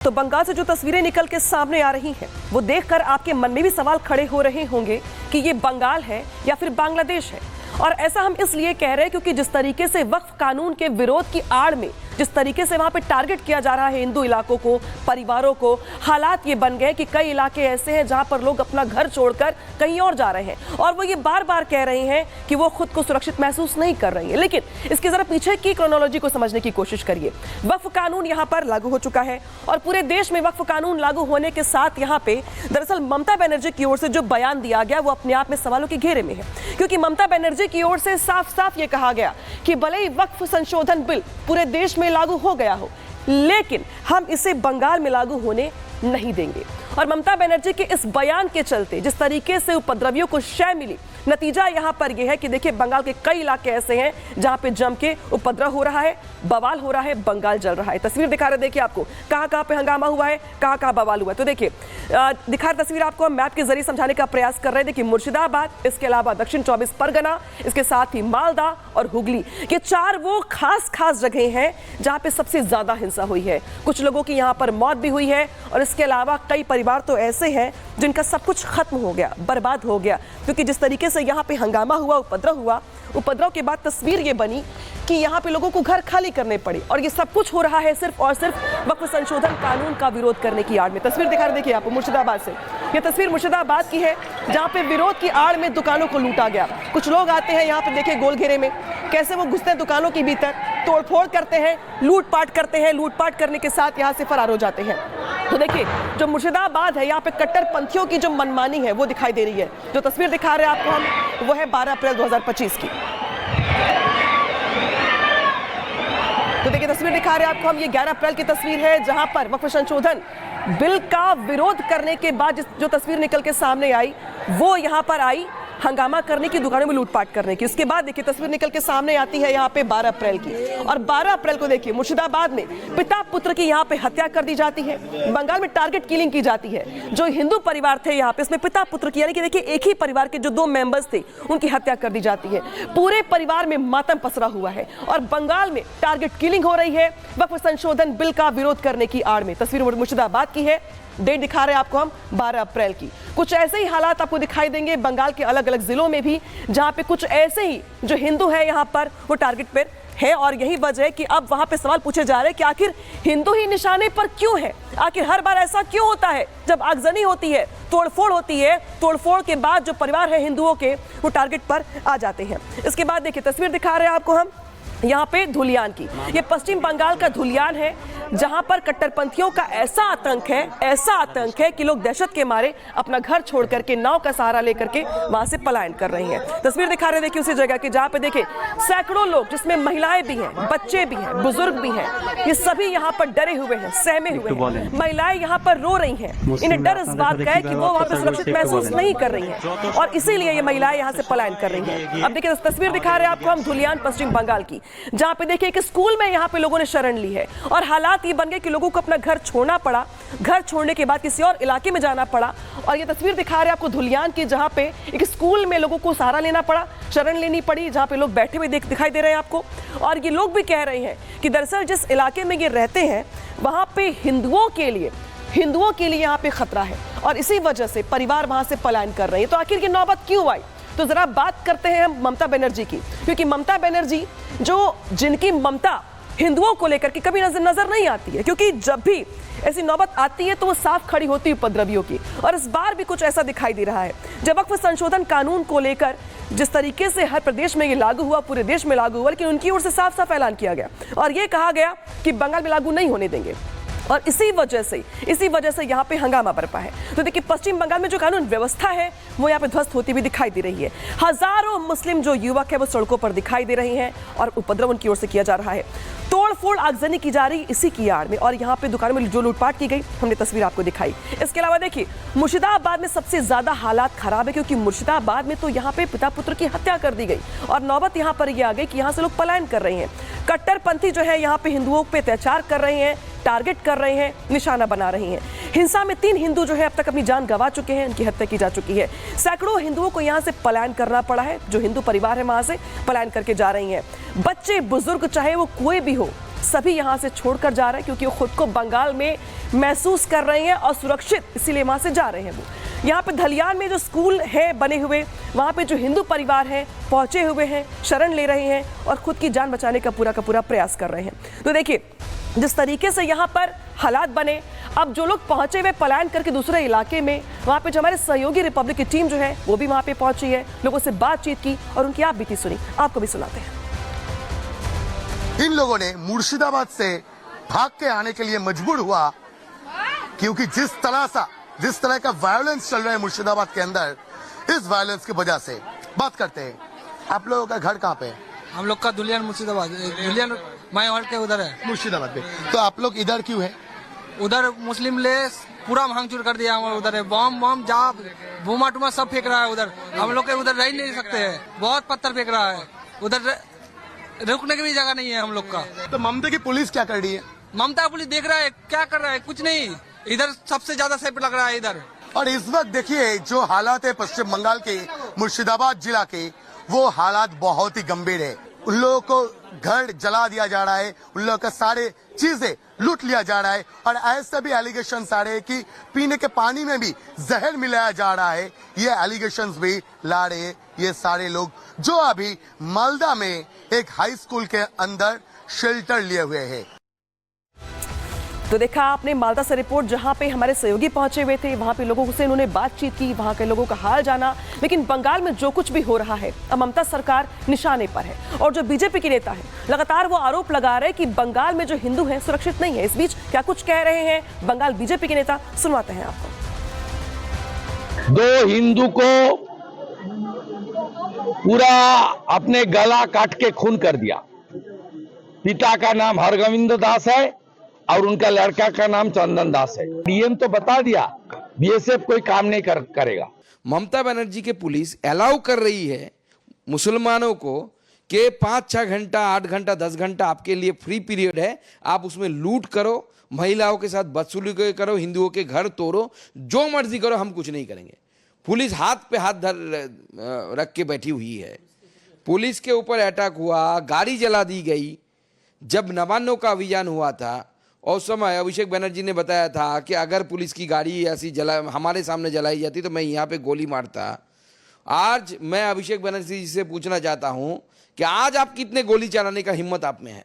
तो बंगाल से जो तस्वीरें निकल के सामने आ रही हैं वो देखकर आपके मन में भी सवाल खड़े हो रहे होंगे कि ये बंगाल है या फिर बांग्लादेश है। और ऐसा हम इसलिए कह रहे हैं क्योंकि जिस तरीके से वक्फ कानून के विरोध की आड़ में जिस तरीके से वहां पे टारगेट किया जा रहा है हिंदू इलाकों को, परिवारों को, हालात ये बन गए कि कई इलाके ऐसे हैं जहां पर लोग अपना घर छोड़कर कहीं और जा रहे हैं और वो ये बार बार कह रहे हैं कि वो खुद को सुरक्षित महसूस नहीं कर रही है। लेकिन इसके जरा पीछे की क्रोनोलॉजी को समझने की कोशिश करिए। वक्फ कानून यहाँ पर लागू हो चुका है और पूरे देश में वक्फ कानून लागू होने के साथ यहाँ पे दरअसल ममता बनर्जी की ओर से जो बयान दिया गया वो अपने आप में सवालों के घेरे में है, क्योंकि ममता बनर्जी की ओर से साफ साफ ये कहा गया कि भले ही वक्फ संशोधन बिल पूरे देश में लागू हो गया हो लेकिन हम इसे बंगाल में लागू होने नहीं देंगे। और ममता बनर्जी के इस बयान के चलते जिस तरीके से उपद्रवियों को शय मिली, नतीजा यहां पर यह है कि देखिए बंगाल के कई इलाके ऐसे हैं जहां पे जम के उपद्रव हो रहा है, बवाल हो रहा है, बंगाल जल रहा है। तस्वीर दिखा रहे देखिए आपको कहां पे हंगामा हुआ है, कहां बवाल हुआ है। तो देखिए दिखा रहे तस्वीर आपको हम मैप के जरिए समझाने का प्रयास कर रहे हैं। देखिए मुर्शिदाबाद, इसके अलावा दक्षिण 24 परगना, इसके साथ ही मालदा और हुगली, ये चार वो खास जगह हैं जहां पे सबसे ज्यादा हिंसा हुई है। कुछ लोगों की यहां पर मौत भी हुई है और इसके अलावा कई परिवार तो ऐसे हैं जिनका सब कुछ खत्म हो गया, बर्बाद हो गया, क्योंकि जिस तरीके से यहाँ पे हंगामा हुआ, उपद्रव के बाद तस्वीर ये बनी कि यहाँ पे लोगों को घर खाली करने पड़े और ये सब कुछ हो रहा है सिर्फ और सिर्फ वक्फ संशोधन कानून का विरोध करने की आड़ में। तस्वीर दिखा रहे देखिए आपको मुर्शिदाबाद से, ये तस्वीर मुर्शिदाबाद की है जहाँ पे विरोध की आड़ में दुकानों को लूटा गया। कुछ लोग आते हैं यहाँ पे देखिए गोल घेरे में, कैसे वो घुसते हैं दुकानों के भीतर, तोड़फोड़ करते हैं, लूटपाट करते हैं, लूटपाट करने के साथ यहाँ से फरार हो जाते हैं। तो देखिए जो मुर्शिदाबाद है यहाँ पे कट्टरपंथियों की जो मनमानी है वो दिखाई दे रही है। जो तस्वीर दिखा रहे हैं आपको हम वो है 12 अप्रैल 2025 की। तो देखिए तस्वीर दिखा रहे हैं आपको हम, ये 11 अप्रैल की तस्वीर है जहां पर वक्फ संशोधन बिल का विरोध करने के बाद जो तस्वीर निकल के सामने आई वो यहाँ पर आई हंगामा करने की, दुकानों में लूटपाट करने की। उसके बाद देखिए तस्वीर निकल के सामने आती है यहाँ पे 12 अप्रैल की, और 12 अप्रैल को देखिए मुर्शिदाबाद में पिता पुत्र की यहाँ पे हत्या कर दी जाती है। बंगाल में टारगेट किलिंग की जाती है। जो हिंदू परिवार थे यहाँ पे, इसमें पिता पुत्र की, यानी कि देखिए एक ही परिवार के जो 2 मेंबर्स थे उनकी हत्या कर दी जाती है। पूरे परिवार में मातम पसरा हुआ है और बंगाल में टारगेट किलिंग हो रही है वक्फ संशोधन बिल का विरोध करने की आड़ में। तस्वीर मुर्शिदाबाद की है, डेट दिखा रहे हैं आपको हम 12 अप्रैल की। कुछ ऐसे ही हालात आपको दिखाई देंगे बंगाल के अलग अलग जिलों में भी, जहां पे कुछ ऐसे ही जो हिंदू है यहां पर वो टारगेट पर है। और यही वजह है कि अब वहां पे सवाल पूछे जा रहे हैं कि आखिर हिंदू ही निशाने पर क्यों है, आखिर हर बार ऐसा क्यों होता है जब आगजनी होती है, तोड़फोड़ होती है, तोड़फोड़ के बाद जो परिवार है हिंदुओं के वो टारगेट पर आ जाते हैं। इसके बाद देखिए तस्वीर दिखा रहे हैं आपको हम यहाँ पे धुलियान की, ये पश्चिम बंगाल का धुलियान है जहां पर कट्टरपंथियों का ऐसा आतंक है कि लोग दहशत के मारे अपना घर छोड़ करके नाव का सहारा लेकर के वहां से पलायन कर रही हैं। तस्वीर दिखा रहे देखिए उसी जगह की जहां पे देखिए सैकड़ों लोग, जिसमें महिलाएं भी हैं, बच्चे भी हैं, बुजुर्ग भी हैं, ये सभी यहाँ पर डरे हुए हैं, सहमे हुए हैं। महिलाएं यहाँ पर रो रही हैं, इन्हें डर इस बात का है कि वो वहां पर सुरक्षित महसूस नहीं कर रही हैं और इसीलिए ये महिलाएं यहाँ से पलायन कर रही हैं। अब देखिए तस्वीर दिखा रहे हैं आपको हम धुलियान पश्चिम बंगाल की, जहां पे देखिए एक स्कूल में यहाँ पे लोगों ने शरण ली है और हालात ये बन गए कि लोगों को अपना घर छोड़ना पड़ा, घर छोड़ने के बाद किसी और इलाके में जाना पड़ा। और ये तस्वीर दिखा रहे हैं आपको धुलियान की, जहां पे एक स्कूल में लोगों को सहारा लेना पड़ा, शरण लेनी पड़ी, जहां पे लोग बैठे हुए दिखाई दे रहे हैं आपको। और ये लोग भी कह रहे हैं कि दरअसल जिस इलाके में ये रहते हैं वहां पे हिंदुओं के लिए यहाँ पे खतरा है और इसी वजह से परिवार वहां से पलायन कर रहे हैं। तो आखिर ये नौबत क्यों आई? तो जरा बात करते हैं हम ममता बनर्जी की, क्योंकि ममता बनर्जी जिनकी ममता हिंदुओं को लेकर के कभी नजर नहीं आती है, क्योंकि जब भी ऐसी नौबत आती है तो वो साफ खड़ी होती है उपद्रवियों की। और इस बार भी कुछ ऐसा दिखाई दे रहा है। जब वक्फ संशोधन कानून को लेकर जिस तरीके से हर प्रदेश में ये लागू हुआ, पूरे देश में लागू हुआ, लेकिन उनकी ओर से साफ ऐलान किया गया और ये कहा गया कि बंगाल में लागू नहीं होने देंगे और इसी वजह से यहाँ पे हंगामा बरपा है। तो देखिए पश्चिम बंगाल में जो कानून व्यवस्था है वो यहाँ पे ध्वस्त होती हुई दिखाई दे रही है। हजारों मुस्लिम जो युवक है वो सड़कों पर दिखाई दे रहे हैं और उपद्रव उनकी ओर से किया जा रहा है, तोड़फोड़ आगजनी की जा रही इसी की आड़ में। और यहाँ पे दुकानों में जो लूटपाट की गई हमने तस्वीर आपको दिखाई। इसके अलावा देखिए मुर्शिदाबाद में सबसे ज्यादा हालात खराब है, क्योंकि मुर्शिदाबाद में तो यहाँ पे पिता पुत्र की हत्या कर दी गई और नौबत यहाँ पर यह आ गई कि यहाँ से लोग पलायन कर रहे हैं। कट्टरपंथी जो है यहाँ पे हिंदुओं पे अत्याचार कर रहे हैं, टारगेट कर रहे हैं, निशाना बना रही हैं। हिंसा में 3 हिंदू जो है अब तक अपनी जान गंवा चुके हैं, उनकी हत्या की जा चुकी है। सैकड़ों हिंदुओं को यहाँ से पलायन करना पड़ा है, जो हिंदू परिवार है वहां से पलायन करके जा रही हैं। बच्चे बुजुर्ग चाहे वो कोई भी हो, सभी यहाँ से छोड़कर जा रहे हैं क्योंकि वो खुद को बंगाल में महसूस कर रहे हैं और सुरक्षित, इसीलिए वहाँ से जा रहे हैं वो। यहाँ पे धलियान में जो स्कूल है बने हुए, वहाँ पे जो हिंदू परिवार हैं पहुँचे हुए हैं, शरण ले रहे हैं और खुद की जान बचाने का पूरा प्रयास कर रहे हैं। तो देखिए जिस तरीके से यहाँ पर हालात बने, अब जो लोग पहुंचे हुए पलायन करके दूसरे इलाके में, वहाँ पे जो हमारे सहयोगी रिपब्लिक की टीम जो है वो भी वहाँ पे पहुंची है, लोगों से बातचीत की और उनकी आप बीती सुनी, आपको भी सुनाते हैं। इन लोगों ने मुर्शिदाबाद से भाग के आने के लिए मजबूर हुआ क्योंकि जिस तरह का वायलेंस चल रहा है मुर्शिदाबाद के अंदर, इस वायलेंस की वजह से बात करते हैं। आप लोगों का घर कहाँ पे है? हम लोग का दुलियान मुर्शिदाबाद, दुलियान माई हॉल के उधर है, मुर्शिदाबाद में। तो आप लोग इधर क्यों है? उधर मुस्लिम ले पूरा भांगचूर कर दिया हमारा, उधर है बम जाप बोमा टुमा सब फेंक रहा है उधर। हम लोग के उधर रह नहीं सकते हैं, बहुत पत्थर फेंक रहा है उधर, रुकने की भी जगह नहीं है हम लोग का। तो ममता की पुलिस क्या कर रही है? ममता पुलिस देख रहा है क्या कर रहा है, कुछ नहीं, इधर सबसे ज्यादा सेफ लग रहा है इधर। और इस वक्त देखिए जो हालात है पश्चिम बंगाल के मुर्शिदाबाद जिला के, वो हालात बहुत ही गंभीर है। उन लोगों को घर जला दिया जा रहा है, उन लोगों का सारे चीजें लूट लिया जा रहा है और ऐसे भी एलिगेशन आ रहे हैं कि पीने के पानी में भी जहर मिलाया जा रहा है। ये एलिगेशंस भी ला रहे हैं ये सारे लोग जो अभी मालदा में एक हाई स्कूल के अंदर शेल्टर लिए हुए हैं। तो देखा आपने मालदा से रिपोर्ट, जहां पे हमारे सहयोगी पहुंचे हुए थे, वहां पे लोगों से इन्होंने बातचीत की, वहां के लोगों का हाल जाना। लेकिन बंगाल में जो कुछ भी हो रहा है, अब ममता सरकार निशाने पर है और जो बीजेपी के नेता है लगातार वो आरोप लगा रहे हैं कि बंगाल में जो हिंदू हैं सुरक्षित नहीं है। इस बीच क्या कुछ कह रहे हैं बंगाल बीजेपी के नेता, सुनवाते हैं आपको। 2 हिंदू को पूरा अपने गला काट के खून कर दिया। पिता का नाम हरगोविंद दास है और उनका लड़का का नाम चंदन दास है। डीएम तो बता दिया बीएसएफ कोई काम नहीं करेगा। ममता बनर्जी के पुलिस अलाउ कर रही है मुसलमानों को कि 5-6 घंटा 8 घंटा 10 घंटा आपके लिए फ्री पीरियड है, आप उसमें लूट करो, महिलाओं के साथ बदसलूकी करो, हिंदुओं के घर तोड़ो, जो मर्जी करो, हम कुछ नहीं करेंगे। पुलिस हाथ पे हाथ रख के बैठी हुई है। पुलिस के ऊपर अटैक हुआ, गाड़ी जला दी गई। जब नवान्नों का अभियान हुआ था उस समय अभिषेक बनर्जी ने बताया था कि अगर पुलिस की गाड़ी ऐसी हमारे सामने जलाई जाती तो मैं यहाँ पे गोली मारता। आज मैं अभिषेक बनर्जी जी से पूछना चाहता हूँ कि आज आप कितने गोली चलाने का हिम्मत आप में है?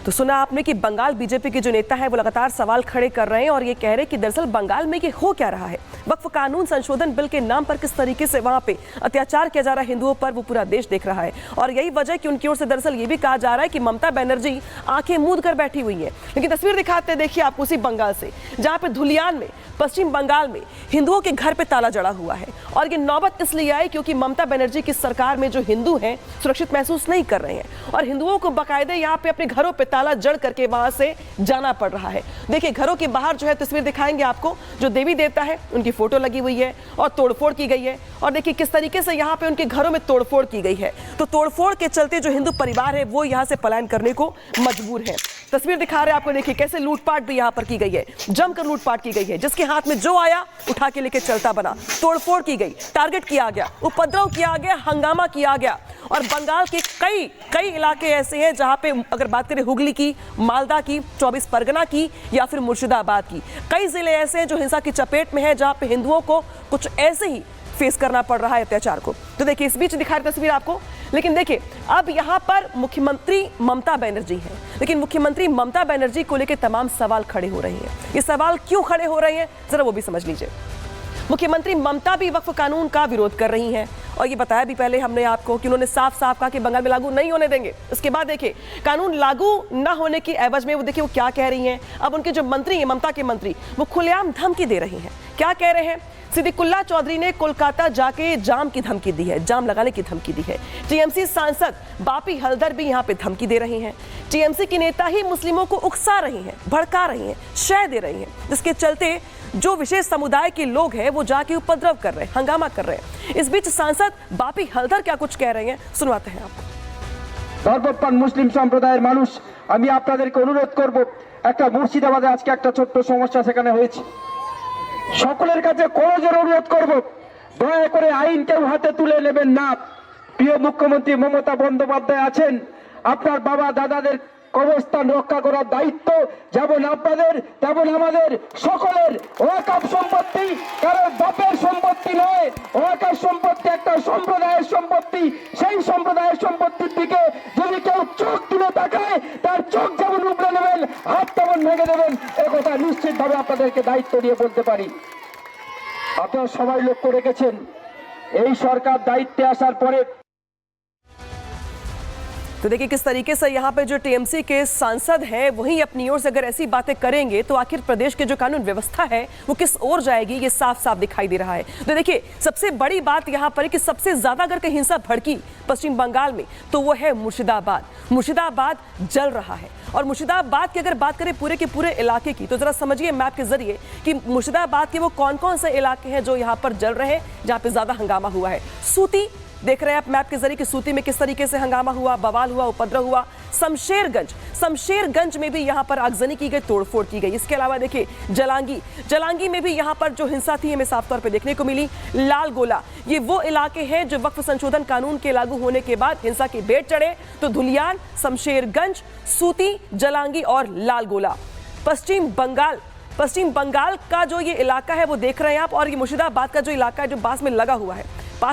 तो सुना आपने कि बंगाल बीजेपी के जो नेता है वो लगातार सवाल खड़े कर रहे हैं और ये कह रहे हैं कि दरअसल बंगाल में ये हो क्या रहा है। वक्फ कानून संशोधन बिल के नाम पर किस तरीके से वहां पे अत्याचार किया जा रहा है हिंदुओं पर, वो पूरा देश देख रहा है। और यही वजह कि उनकी ओर से दरअसल ये भी कहा जा रहा है कि ममता बनर्जी आंखें मूंद कर बैठी हुई है। लेकिन तस्वीर दिखाते हैं, देखिए आपको उसी बंगाल से, जहां पे धुलियान में पश्चिम बंगाल में हिंदुओं के घर पे ताला जड़ा हुआ है। और ये नौबत इसलिए आई क्योंकि ममता बनर्जी की सरकार में जो हिंदू हैं सुरक्षित महसूस नहीं कर रहे हैं और हिंदुओं को बाकायदे यहाँ पे अपने घरों पे ताला जड़ करके वहां से जाना पड़ रहा है। देखिए घरों के बाहर जो है तस्वीर दिखाएंगे आपको, जो देवी देवता है उनकी फोटो लगी हुई है और तोड़फोड़ की गई है। और देखिए किस तरीके से यहाँ पे उनके घरों में तोड़फोड़ की गई है। तो तोड़फोड़ के चलते जो हिंदू परिवार है वो यहाँ से पलायन करने को मजबूर है। तस्वीर दिखा रहे हैं आपको, देखिए कैसे लूटपाट भी यहाँ पर की गई है, जमकर लूटपाट की गई है। जिसके हाथ में जो आया उठा के लेके चलता बना, तोड़फोड़ की गई, टारगेट किया गया, उपद्रव किया गया, हंगामा किया गया। और बंगाल के कई इलाके ऐसे हैं जहां पे अगर बात करें हुगली की, मालदा की, 24 परगना की या फिर मुर्शिदाबाद की, कई जिले ऐसे हैं जो हिंसा की चपेट में है, जहां पे हिंदुओं को कुछ ऐसे ही फेस करना पड़ रहा है अत्याचार को। तो देखिए इस बीच दिखा रही तस्वीर आपको। लेकिन देखिए अब यहां पर मुख्यमंत्री ममता बनर्जी है, लेकिन मुख्यमंत्री ममता बनर्जी को लेकर तमाम सवाल खड़े हो रहे हैं। ये सवाल क्यों खड़े हो रहे हैं जरा वो भी समझ लीजिए। मुख्यमंत्री ममता भी वक्फ कानून का विरोध कर रही हैं और ये बताया भी पहले हमने आपको कि उन्होंने साफ साफ कहा कि बंगाल में लागू नहीं होने देंगे। इसके बाद देखिए कानून लागू न होने की एवज में वो देखिए वो क्या कह रही हैं। अब उनके जो मंत्री हैं, ममता के मंत्री, वो खुलेआम धमकी दे रही हैं। क्या कह रहे हैं? सिद्दीकुल्ला चौधरी ने कोलकाता जाके जाम की धमकी दी है, जाम लगाने की धमकी दी है। टीएमसी सांसद बापी हल्दर भी यहाँ पे धमकी दे रही हैं। टीएमसी की नेता ही मुस्लिमों को उकसा रही हैं, भड़का रही हैं, शय दे रही हैं, जिसके चलते जो विशेष समुदाय के लोग हैं वो जाके उपद्रव कर रहे हैं, हंगामा कर रहे हैं। इस बीच सांसद बापी हल्दर क्या कुछ कह रहे हैं सुनवाते हैं आपको। ধর্মপ্রাণ মুসলিম সম্প্রদায়ের মানুষ, আমি আপনাদেরকে অনুরোধ করব, একটা মুর্শিদাবাদে আজকে একটা ছোট্ট সমস্যা সেখানে হয়েছে। সকলের কাছে করজোড়ে অনুরোধ করব, দয়া করে আইন কেউ হাতে তুলে নেবেন না। প্রিয় মুখ্যমন্ত্রী মমতা বন্দ্যোপাধ্যায় আছেন, আপনার বাবা দাদাদের কবরস্থান রক্ষা করার দায়িত্ব যেমন আপনাদের তেমন আমাদের সকলের। ওয়াকফ সম্পত্তি কারো বাপের সম্পত্তি নয়, ওয়াকফ সম্পত্তি একটা সম্প্রদায়ের সম্পত্তি। সেই সম্প্রদায়ের সম্পত্তির দিকে যদি কেউ চোখ তুলে তাকায় তার চোখ যেমন উপড়ে নেবেন, হাত তেমন ভেঙে দেবেন, একথা নিশ্চিতভাবে আপনাদেরকে দায়িত্ব নিয়ে বলতে পারি। আপনারা সবাই লক্ষ্য রেখেছেন এই সরকার দায়িত্বে আসার পরে। तो देखिए किस तरीके से यहाँ पे जो टीएमसी के सांसद हैं वही अपनी ओर से अगर ऐसी बातें करेंगे तो आखिर प्रदेश के जो कानून व्यवस्था है वो किस ओर जाएगी, ये साफ साफ दिखाई दे रहा है। तो देखिए सबसे बड़ी बात यहाँ पर है कि सबसे ज्यादा अगर कहीं हिंसा भड़की पश्चिम बंगाल में तो वो है मुर्शिदाबाद। मुर्शिदाबाद जल रहा है और मुर्शिदाबाद की अगर बात करें पूरे के पूरे इलाके की तो जरा समझिए मैप के जरिए कि मुर्शिदाबाद के वो कौन कौन से इलाके हैं जो यहाँ पर जल रहे हैं, जहाँ पे ज्यादा हंगामा हुआ है। सूती देख रहे हैं आप मैप के जरिए कि सूती में किस तरीके से हंगामा हुआ, बवाल हुआ, उपद्रव हुआ। शमशेरगंज में भी यहां पर आगजनी की गई, तोड़फोड़ की गई। इसके अलावा देखिए जलांगी में भी यहां पर जो हिंसा थी हमें साफ तौर पे देखने को मिली। लाल गोला ये वो इलाके हैं जो वक्फ संशोधन कानून के लागू होने के बाद हिंसा के बेट चढ़े। तो धुलियान, शमशेरगंज, सूती, जलांगी और लाल गोला। पश्चिम बंगाल का जो ये इलाका है वो देख रहे हैं आप, और ये मुर्शिदाबाद का जो इलाका है जो पास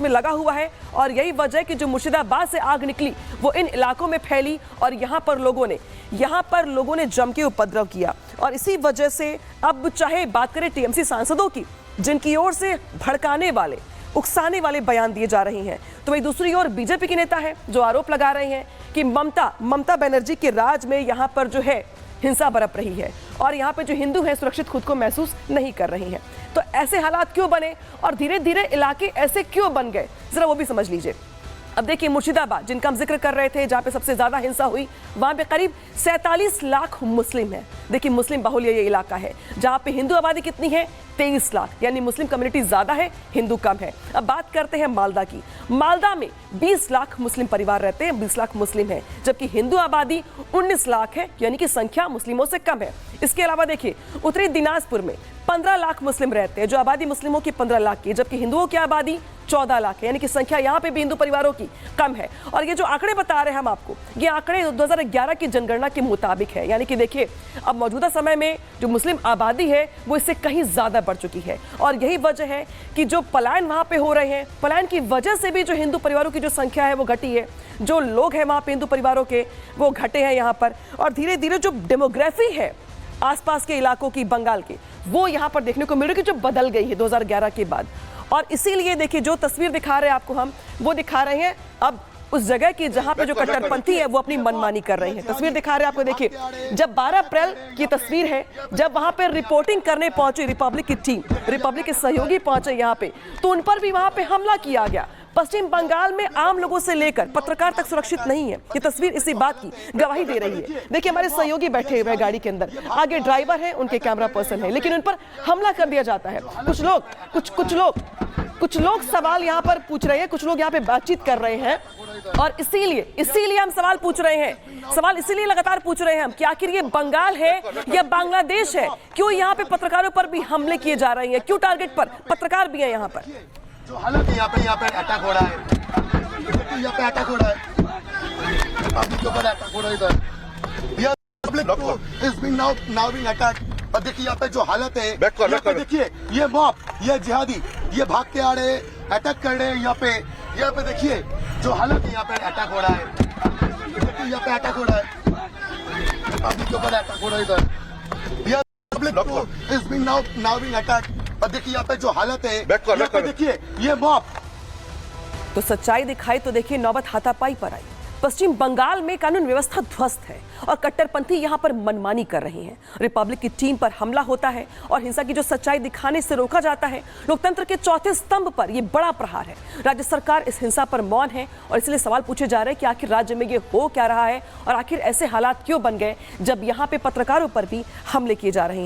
में लगा हुआ है और यही वजह है कि जो मुर्शिदाबाद से आग निकली वो इन इलाकों में फैली और यहाँ पर लोगों ने जम के उपद्रव किया। और इसी वजह से अब चाहे बात करें टीएमसी सांसदों की जिनकी ओर से भड़काने वाले, उकसाने वाले बयान दिए जा रहे हैं, तो वही दूसरी ओर बीजेपी के नेता है जो आरोप लगा रहे हैं कि ममता बनर्जी के राज में यहाँ पर जो है हिंसा बरप रही है और यहाँ पे जो हिंदू हैं सुरक्षित खुद को महसूस नहीं कर रही हैं। तो ऐसे हालात क्यों बने और धीरे धीरे इलाके ऐसे क्यों बन गए, जरा वो भी समझ लीजिए। अब देखिए मुर्शिदाबाद जिनका हम जिक्र कर रहे थे, जहाँ पे सबसे ज्यादा हिंसा हुई, वहां पे करीब 47 लाख मुस्लिम हैं। देखिए मुस्लिम बाहुल्य ये इलाका है जहाँ पे हिंदू आबादी कितनी है, 23 लाख, यानी मुस्लिम कम्युनिटी ज्यादा है, हिंदू कम है। अब बात करते हैं मालदा की। मालदा में 20 लाख मुस्लिम परिवार रहते हैं, 20 लाख मुस्लिम हैं, जबकि हिंदू आबादी 19 लाख है, यानी कि संख्या मुस्लिमों से कम है। इसके अलावा देखिए उत्तरी दिनाजपुर में 15 लाख मुस्लिम रहते हैं, जो आबादी मुस्लिमों की 15 लाख की, जबकि हिंदुओं की आबादी 14 लाख है, यानी कि संख्या यहाँ पे भी हिंदू परिवारों की कम है। और ये जो आंकड़े बता रहे हैं हम आपको, ये आंकड़े 2011 की जनगणना के मुताबिक है, यानी कि देखिए अब मौजूदा समय में जो मुस्लिम आबादी है वो इससे कहीं ज्यादा बढ़ चुकी है। और यही वजह है कि जो पलायन वहां पे हो रहे हैं, पलायन की वजह से भी जो हिंदू परिवारों की जो संख्या है वो घटी है, जो लोग हैं वहां पे हिंदू परिवारों के वो घटे हैं यहाँ पर। और धीरे धीरे जो डेमोग्राफी है आसपास के इलाकों की, बंगाल की, वो यहाँ पर देखने को मिल रही है कि जो बदल गई है 2011 के बाद। और इसीलिए देखिए जो तस्वीर दिखा रहे हैं आपको हम, वो दिखा रहे हैं अब उस जगह की जहां पे जो कट्टरपंथी है वो अपनी मनमानी कर रहे हैं। तस्वीर दिखा रहे हैं आपको, देखिए जब 12 अप्रैल की तस्वीर है, जब वहां पे रिपोर्टिंग करने पहुंची रिपब्लिक की टीम, रिपब्लिक के सहयोगी पहुंचे यहाँ पे, तो उन पर भी वहां पे हमला किया गया। पश्चिम बंगाल में आम लोगों से लेकर पत्रकार तक सुरक्षित नहीं है। ये तस्वीर इसी बात की गवाही दे रही है। देखिए हमारे सहयोगी बैठे हुए हैं गाड़ी के अंदर, आगे ड्राइवर है, उनके कैमरा पर्सन है, लेकिन उन पर हमला कर दिया जाता है। कुछ लोग सवाल यहाँ पर पूछ रहे हैं, कुछ लोग यहाँ पे बातचीत कर रहे हैं और इसीलिए हम सवाल पूछ रहे हैं। सवाल इसीलिए लगातार पूछ रहे हैं हम कि आखिर ये बंगाल है या बांग्लादेश है? क्यों यहाँ पे पत्रकारों पर भी हमले किए जा रहे हैं? क्यों टारगेट पर पत्रकार भी है यहाँ पर? जो हालत है यहाँ पे अटैक हो रहा है, यहाँ पे अटैक हो रहा है, पब्लिक के ऊपर अटैक हो रहा है इधर, public is being now being attack. और देखिए यहाँ पे जो हालत है, यहाँ पे देखिए ये मॉब, ये जिहादी, ये भाग के आ रहे, अटैक कर रहे हैं यहाँ पे देखिए जो हालत है यहाँ पे अटैक हो रहा है, यहाँ पे अटैक हो रहा है, पब्लिक के ऊपर अटैक हो रहा है इधर, public is being now being attack. और देखिए यहाँ पे जो हालत है, यहाँ पे देखिए ये मॉब। तो सच्चाई दिखाई तो देखिए नौबत हाथापाई पर आई। पश्चिम बंगाल में कानून व्यवस्था ध्वस्त है और कट्टरपंथी यहां पर मनमानी कर रही हैं। रिपब्लिक की टीम पर हमला होता है और हिंसा की जो सच्चाई दिखाने से रोका जाता है। लोकतंत्र के चौथे स्तंभ पर यह बड़ा प्रहार है। राज्य सरकार इस हिंसा पर मौन है और इसलिए सवाल पूछे जा रहे हैं कि आखिर राज्य में ये हो क्या रहा है और आखिर ऐसे हालात क्यों बन गए जब यहाँ पे पत्रकारों पर भी हमले किए जा रहे हैं।